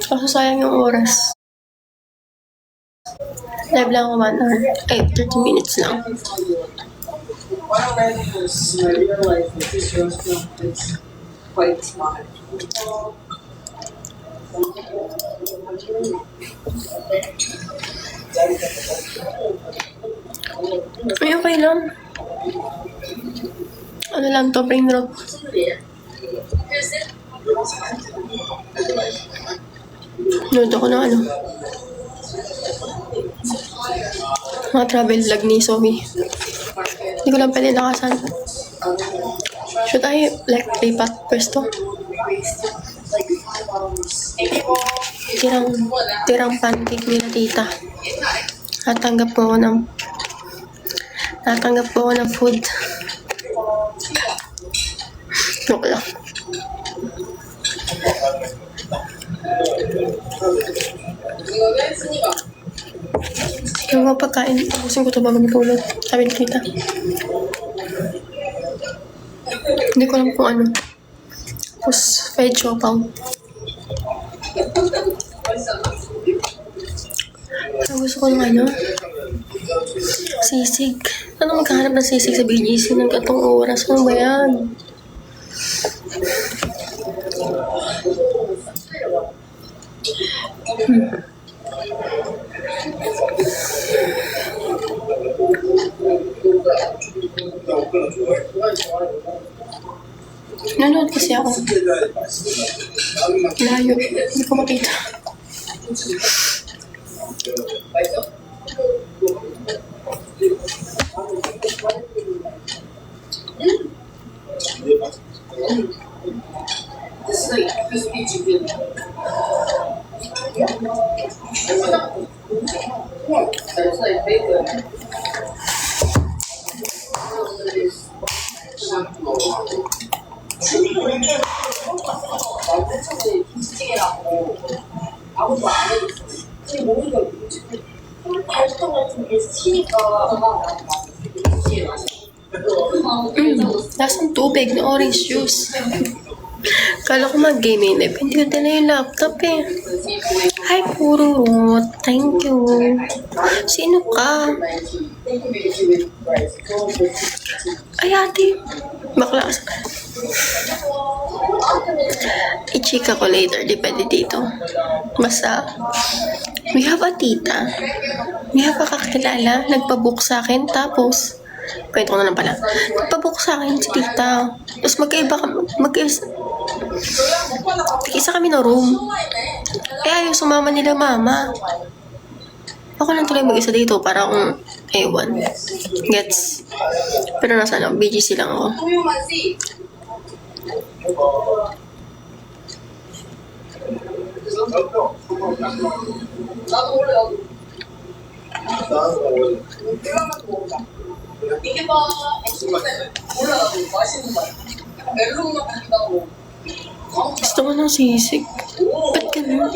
Kaso sayang yung oras. Live lang ako 1 hour. Ay, 30 minutes lang. My real life with this restaurant is quite smart. Ay, okay lang. Ano lang to, brain rot. Nood ako ng ano. Mga travel vlog ni Sophie. Hindi ko lang pwede nakasan. Should I like lipat pwesto? Tirang pancake nila tita. Natanggap po ako ng food. Joke lang. Yung mga pagkain, tapusin ko ito bago matulog. Sabi ni tita. Hindi ko alam kung ano. Tapos, fried siopaw. Gusto ko ng ano? Sisig. Ano magkahanap ng sisig sa BGC ng katong oras? Ano ba yan? Nanood kasi ako. Layo. Hindi ko makita. Lasang tubig na orange juice. Kala ko mag-gaming live. Hindi ko dala yung laptop eh. Hi, puro rot. Thank you. Sino ka? Ay, ate. Bakla ka sa... I-chika ko later. Depende dito. Basta, we have a tita. We have a kakilala. Nagpabook sa akin. Tapos, kwento ko na lang pala. Nagpabook sa akin si tita. Tapos isa kami na room. Ayaw sumama nila mama. Ako lang tuloy mag-isa dito para akong ewan. Gets. Pero nasa lang, BGC lang ako. Gusto ko ng sisig. Ba't ganun?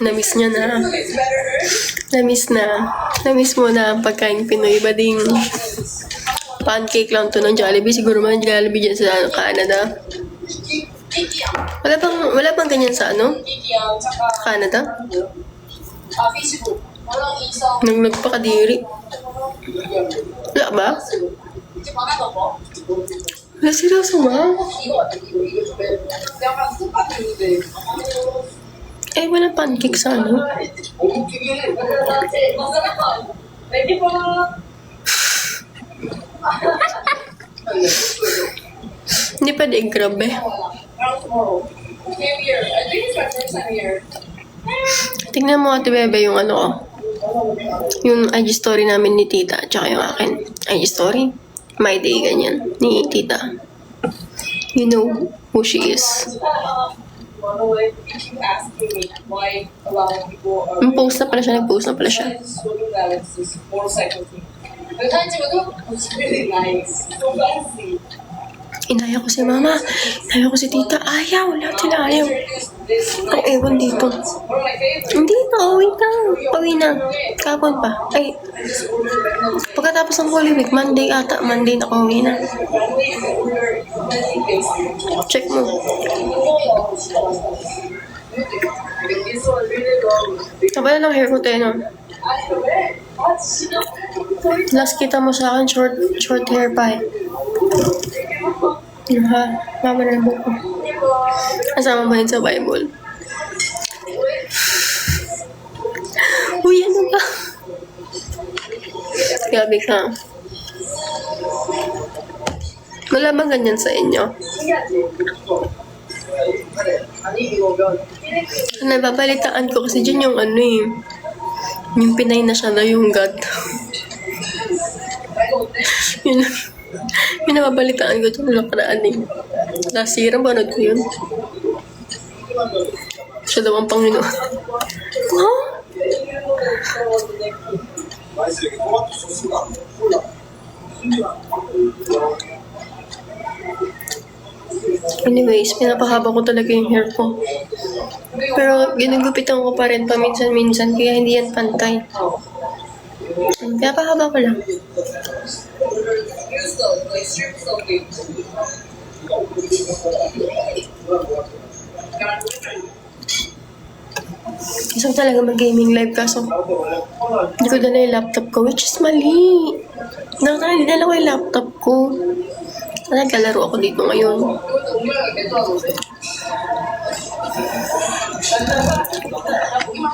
Namiss niya na. Namiss mo na ang pagkain Pinoy. Bading pancake lang to ng Jollibee. Siguro man Jollibee dyan sa Canada. Wala bang ganyan sa ano? Canada? Nung nagpakadiri. Wala ba? Wala seryoso ba? Eh, wala pancake sa ano? Hindi pa din, grabe. Tingnan mo ate bebe yung ano ko. Yung IG story namin ni tita. Tsaka yung akin. IG story. My day, ganyan. Ni tita. You know who she is. Like, you keep asking me why a lot of people are Nag-post na pala siya. just looking at it's this motorcycle thing. The time it's really nice. So fancy. Inaya ko si mama. Inaya ko si tita. Ayaw. Lahat sila ayaw. Ang ewan dito. One of my favorites. Hindi pa. Uwi na. Kapon pa. Ay. Pagkatapos ng Holy Week, Monday ata. Monday na uwi na. Check mo. Kabala ng hair ko tayo, no? Last kita mo sa akin, short hair pa eh. Ha? Mama na buko. Kasama ba yun sa Bible? Uy, ano ba? Gabi ka. Wala bang ganyan sa inyo? Nababalitaan ko kasi dyan yung ano eh. Yung Pinay na siya na yung God. yun, yun nababalitaan ko dyan nakaraan eh. Last year, ang panood ko yun. Siya daw ang Panginoon. Huh? Anyways, pinapahaba ko talaga yung hair ko. Pero ginugupitan ko pa rin paminsan-minsan kaya hindi yan pantay. Kaya pahaba ko lang. Gusto ko talaga mag-gaming live kaso hindi ko dala yung laptop ko, which is mali. Dala ko yung laptop ko. Naglalaro ako dito ngayon.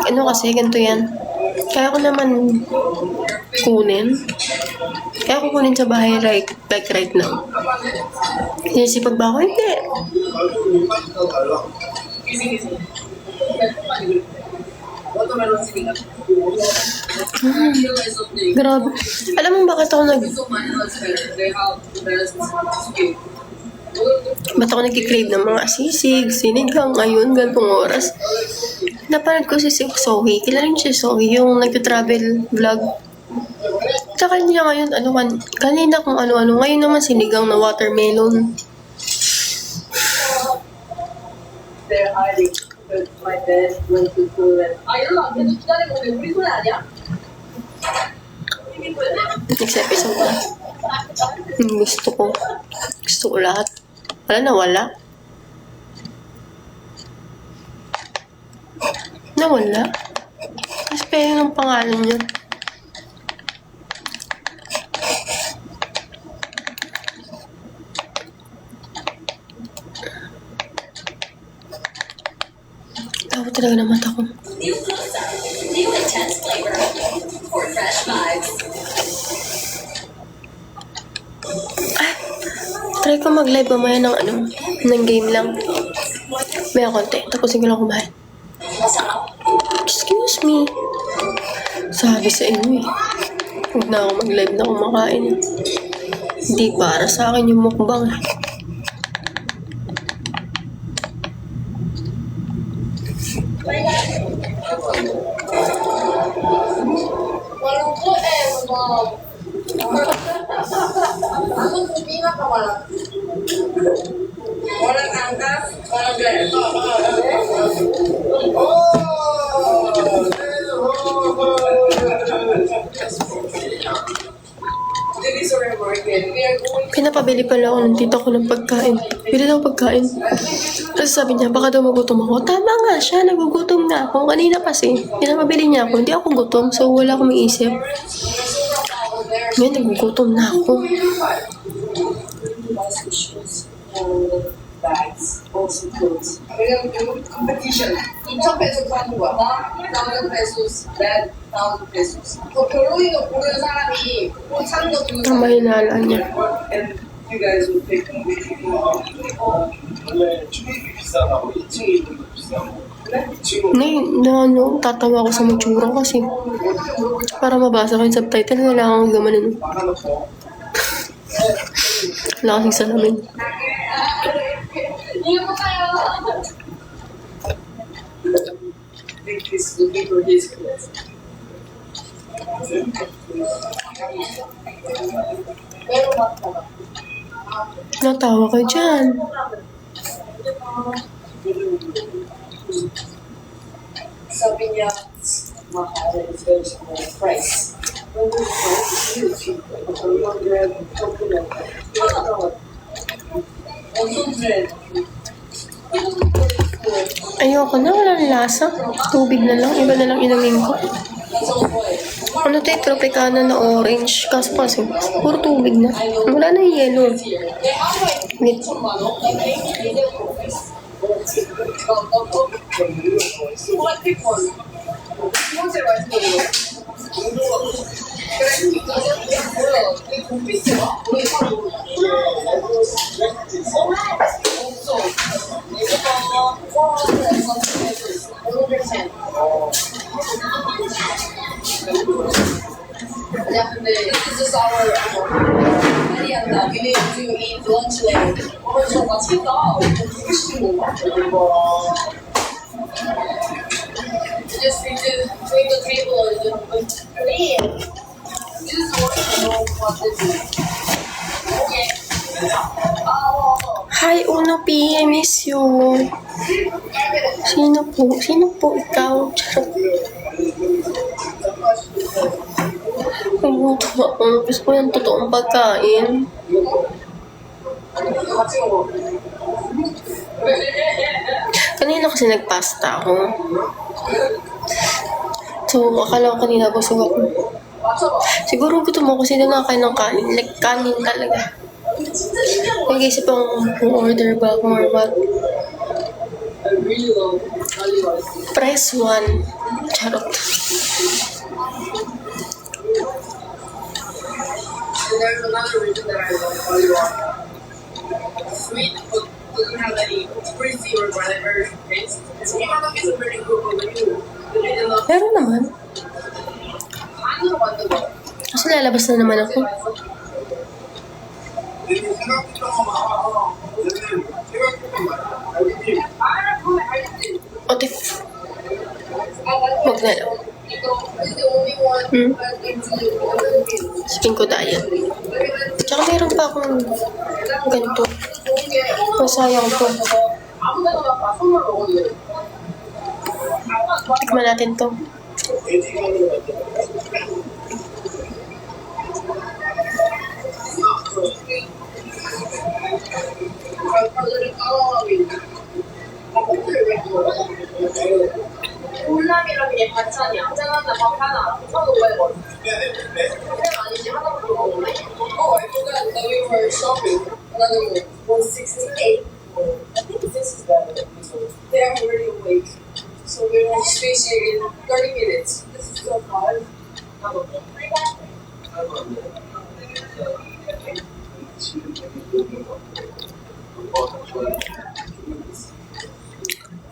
Ano kasi, ganito yan. Kaya ko naman kunin. Kaya ko kunin sa bahay like right now. Sinisipag ba ako? Hindi. Grabe. Alam mo bakit ako ba't ako nagkikrave ng mga sisig, sinigang, ngayon, gantong oras. Napanood ko si Zoe. Kilala niyo si Zoe, yung nag-travel vlog. Sa kanya ngayon, kanina kung ano-ano. Ngayon naman sinigang na watermelon. They're hiding because my dad went to school and 계속 기다리고 있는데 우리 손에 아니야? Next episode na. Gusto ko. Gusto ko lahat. Nawala. Spelling ng pangalan niya. Tawa talaga ng mata ko. New Costa. New intense flavor for fresh vibes. Try ko mag-live mamaya ng game lang. May konti. Tapusin ko lang kumain. Excuse me. Sabi sa inyo eh. Huwag na ako mag-live na kumakain. Hindi para sa akin yung mukbang eh. walang po ano pinakamalaki? Walang angkas, walang gaya. Pinapabili pala ako ng tita ko ng pagkain. Bili daw pagkain. Tapos sabi niya, baka daw magutom ako. Tama nga siya, nagugutom na ako. Kanina kasi, pinapabili niya ako. Hindi ako gutom, so wala akong maisip. Ngayon, nagugutom na ako. Bags, also clothes. Competition. 2,000 pesos 하는 거야. 1,000 pesos, that 1,000 pesos. 결혼이도 고르는 사람이 옷 사는 거 주는 Ang mahinala niya. And you guys will pick 원래 중립이 비싸다고 2층에 있는 거 비싸고 2층 tatawa ako sa matsura kasi para mabasa ko yung subtitle, kailangan ko gamanin. 막아놓고 Wala kasing salamin. He's looking for his clothes. Pero matama. Natawa ka dyan. Sabi niya, mahal is very small price. When the price is huge, 100, coconut. Ayoko na, walang lasa. Tubig na lang, iba na lang inumin ko. Ano tayo, Tropicana na orange. Kaso kasi, puro tubig na. Wala na yung yellow. Wait. Yeah, this is our merienda. We need to eat lunch later. 저 맛있다. Just need to clean the table a little bit. This is what I know what this is. Okay. Hi, Uno P. I miss you. Sino po? Sino po ikaw? Charot. Nagutom ako. Gusto ko yung totoong pagkain. Kanina kasi nagpasta ako. So, akala ko kanina busog ako. Siguro gutom ako kasi nakakain ng kanin. Like, kanin talaga. Nag-isip akong order ba ako or what. Press 1. Charot. There's another reason that I love Hollywood. Sweet but doesn't have any spicy or whatever taste. It's not very good, but when you really love Pero naman, I don't want the kasi lalabas na naman ako. O, tif. Wag na lang. the only one that gives you Skin ko diet. Tsaka meron pa akong ganito. Masayang to. 아무데나 막 손으로 먹어도 돼. Tikman natin to. 콜라비랑 그냥 반찬이야. 짠 하나, 밥 하나, 1,500원. 그냥 아니지, 하나밖에 못 먹네. I forgot that we were shopping. Another one, 168. I think this is better. They are already awake. So we're going to finish it in 30 minutes. This is so hard.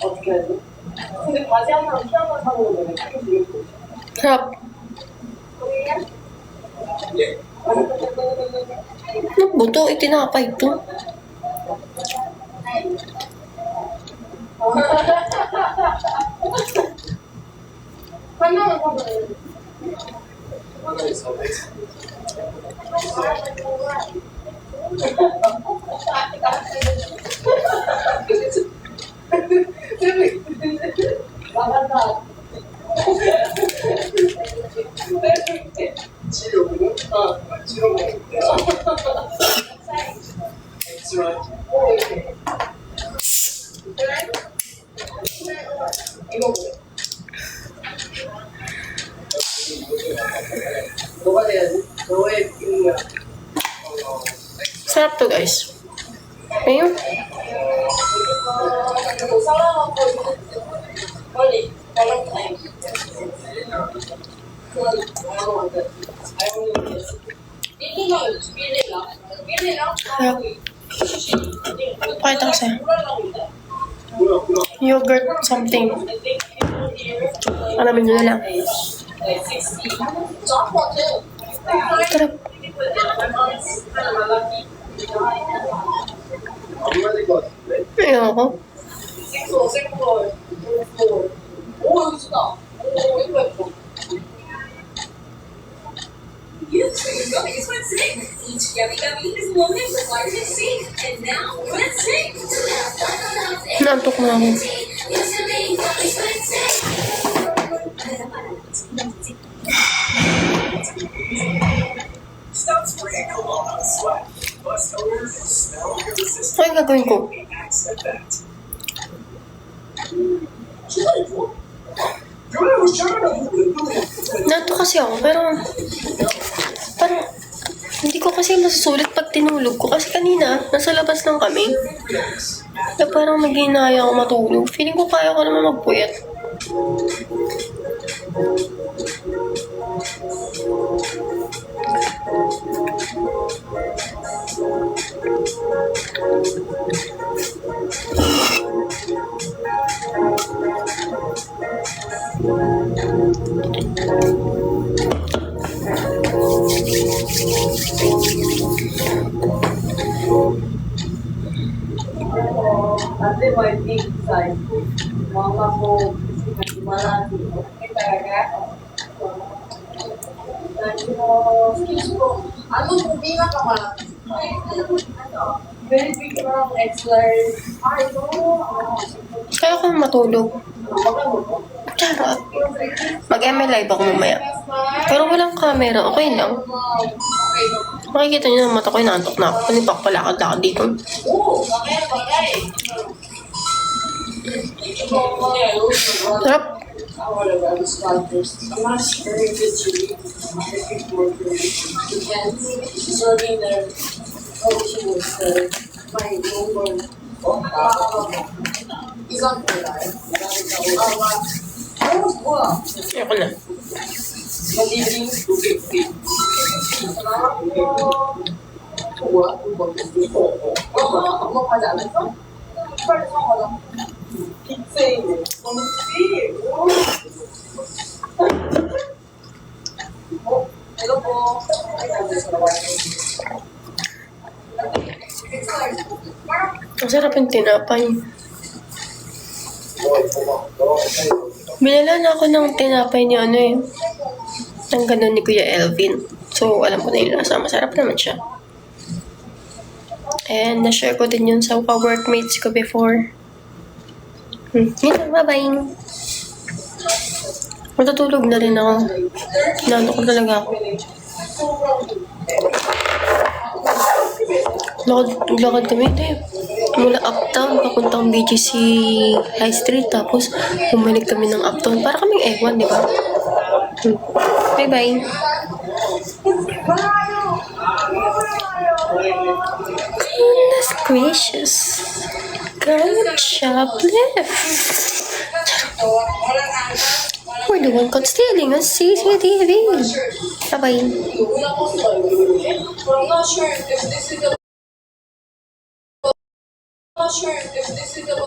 어떻게 해야 돼? 근데 바지 하나랑 티 하나 사는 거 내가 크게 주겠고. Sarap. Ano buto? Itinapay to. 하나만 사면 나간다. 치료고? 치료고. 이거 뭐야? 뭐가 돼야지? 너의 비밀이야. Sarap to, guys. Ayun. 너 사랑하고 빨리 발렌타인. Pakita ko sa'yo. Yogurt something. Alamin nyo na lang. Sarap. 안 맞을 것 같은데? Ayoko. 오, 여기 좋다. 오, 예뻐, 예뻐. You two going is what's sick. Each yummy gummy is loaded with vitamin C. And now, let's sing. Naantok na ako. Stop spraying cologne on sweat. Bust odor and smell irresistible. Ano yung gagawin ko? Axe effect. Naantok kasi ako, pero parang hindi ko kasi masusulit pag tinulog ko. Kasi kanina, nasa labas lang kami. Na parang naghinaya ako matulog. Feeling ko kaya ko naman magpuyat. Ate, may big size. Mama ko, malaki. Okay talaga? Excuse mo, ano kung di na kamalaki? Very big from X-large. Ay, no. Kaya ko matulog. Charot. Mag-ML live ako mamaya. Pero walang camera, okay lang. Okay. Makikita niyo na mata ko, inaantok na ako. Panibak palakad-lakad dito. Oo, bagay. Sarap. I want to grab a spot first. I'm not very good to read. And serving their coaching was my own. Isang kulay. Ano ba? Ayoko na. Magiging 250. Tuwa? Ano pa dyan? Pwede ko lang. Insane. Hello po. Ang sarap yung tinapay. Binala na ako ng tinapay ni ano eh. Ang ganun ni Kuya Elvin. So, alam ko na yung lasa. Masarap naman siya. And, na-share ko din yun sa workmates ko before. Yun, bye-bye. Matutulog na rin ako. Naano ko talaga ako. Lakad kami, mula uptown, papuntang BGC High Street, tapos bumalik kami ng uptown. Para kaming ewan, di ba? Bye-bye. Goodness gracious. Girl, shoplift. We're doing caught stealing on CCTV. Bye-bye. I'm not sure if this is the